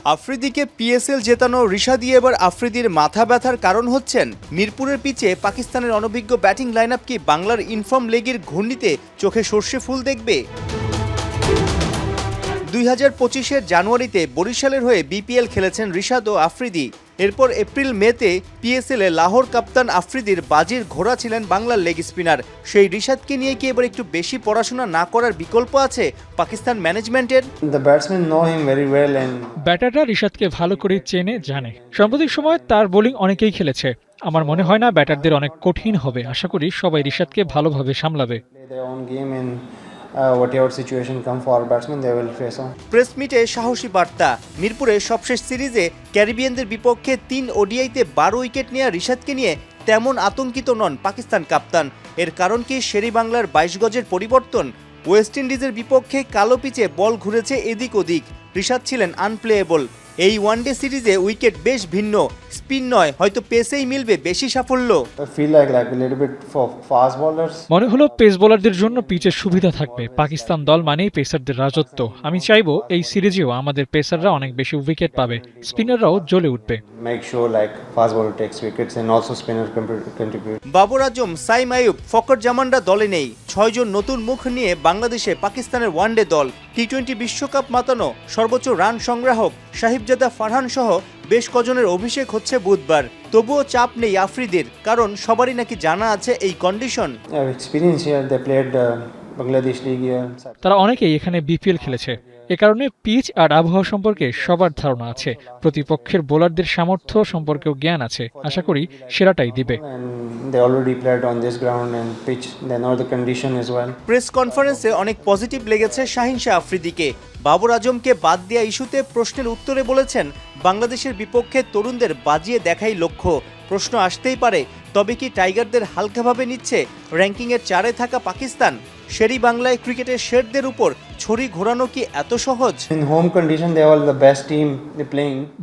আফ্রিদিকে PSL জেতানো রিশাদী এবার আফ্রিদির মাথা ব্যথার কারণ হচ্ছেন। মিরপুরের পিচে পাকিস্তানের অনভিজ্ঞ ব্যাটিং লাইনআপ কি বাংলার ইনফর্ম লেগের ঘূর্ণিতে চোখে সর্ষে ফুল দেখবে? 2025-এর জানুয়ারিতে বরিশালের হয়ে বিপিএল খেলেছেন রিশাদ ও আফ্রিদি। এরপর এপ্রিল মেতে পিএসএলে লাহোর কাপ্তান আফ্রিদির বাজির ঘোড়া ছিলেন বাংলার লেগ স্পিনার। সেই রিশাদকে নিয়ে কি এবার একটু বেশি পড়াশোনা না করার বিকল্প আছে পাকিস্তান ম্যানেজমেন্টের? ব্যাটাররা রিশাদকে ভালো করে চেনে জানে। সাম্প্রতিক সময় তার বোলিং অনেকেই খেলেছে। আমার মনে হয় না ব্যাটারদের অনেক কঠিন হবে। আশা করি সবাই রিশাদকে ভালোভাবে সামলাবে। প্রেস মিটে সাহসী বার্তা। মিরপুরে সবশেষ সিরিজে ক্যারিবিয়ানদের বিপক্ষে 3 ওডিআইতে 12 উইকেট নেওয়া রিশাদকে নিয়ে তেমন আতঙ্কিত নন পাকিস্তান কাপ্তান। এর কারণ কি শেরেবাংলার 22 গজের পরিবর্তন? ওয়েস্ট ইন্ডিজের বিপক্ষে কালো পিচে বল ঘুরেছে এদিক ওদিক, রিশাদ ছিলেন আনপ্লেয়েবল। এই ওয়ানডে সিরিজে উইকেট বেশ ভিন্ন, স্পিন নয়, হয়তো পেসেই মিলবে বেশি সাফল্য। মনে হলো পেস বোলারদের জন্য পিচের সুবিধা থাকবে। পাকিস্তান দল মানেই পেসারদের রাজত্ব। আমি চাইবো এই সিরিজেও আমাদের পেসাররা অনেক বেশি উইকেট পাবে, স্পিনাররাও জ্বলে উঠবে। বাবর আজম, সাইম আইয়ুব, ফকর জামানরা দলে নেই। 6 জন নতুন মুখ নিয়ে বাংলাদেশে পাকিস্তানের ওয়ানডে দল। টি-20 বিশ্বকাপ মাতানো সর্বোচ্চ রান সংগ্রাহক সাহিবজাদা ফারহান সহ বেশ কজনের অভিষেক হচ্ছে বুধবার। তবুও চাপ নেই আফ্রিদির, কারণ সবারই নাকি জানা আছে এই কন্ডিশন। তারা অনেকেই এখানে বিপিএল খেলেছে। এ কারণে পিচ আর আবহাওয়া সম্পর্কে সবার ধারণা আছে। প্রতিপক্ষের বোলারদের সামর্থ্য সম্পর্কেও জ্ঞান আছে। আশা করি সেরাটাই দিবে। প্রেস কনফারেন্সে অনেক পজিটিভ লেগেছে শাহিন শাহ আফ্রিদিকে। বাবর আজমকে বাদ দেওয়া ইস্যুতে প্রশ্নের উত্তরে বলেছেন, বাংলাদেশের বিপক্ষে তরুণদের বাজিয়ে দেখাই লক্ষ্য। প্রশ্ন আসতেই পারে, তবে কি টাইগারদের হালকাভাবে নিচ্ছে র্যাঙ্কিংয়ের 4-এ থাকা পাকিস্তান? শেরেবাংলায় ক্রিকেটের শেরদের উপর ছড়ি ঘোরানো কি এত সহজ?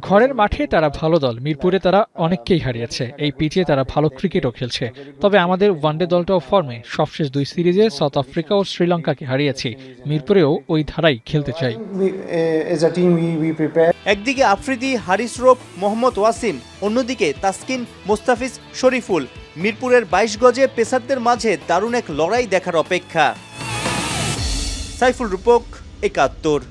ঘরের মাঠে তারা ভালো দল। মিরপুরে তারা অনেককেই হারিয়েছে। এই পিচে তারা ভালো ক্রিকেটও খেলছে। তবে আমাদের ওয়ানডে দলটাও ফর্মে। সবশেষ 2 সিরিজে সাউথ আফ্রিকা ও শ্রীলঙ্কাকে হারিয়েছি। মিরপুরেও ওই ধারাই খেলতে চাই। একদিকে আফ্রিদি, হারিস রোপ, মোহাম্মদ ওয়াসিম, অন্যদিকে তাসকিন, মোস্তাফিজ, শরীফুল। মিরপুরের 22 গজে পেসারদের মাঝে দারুণ এক লড়াই দেখার অপেক্ষা। সাইফুল রূপক, 71।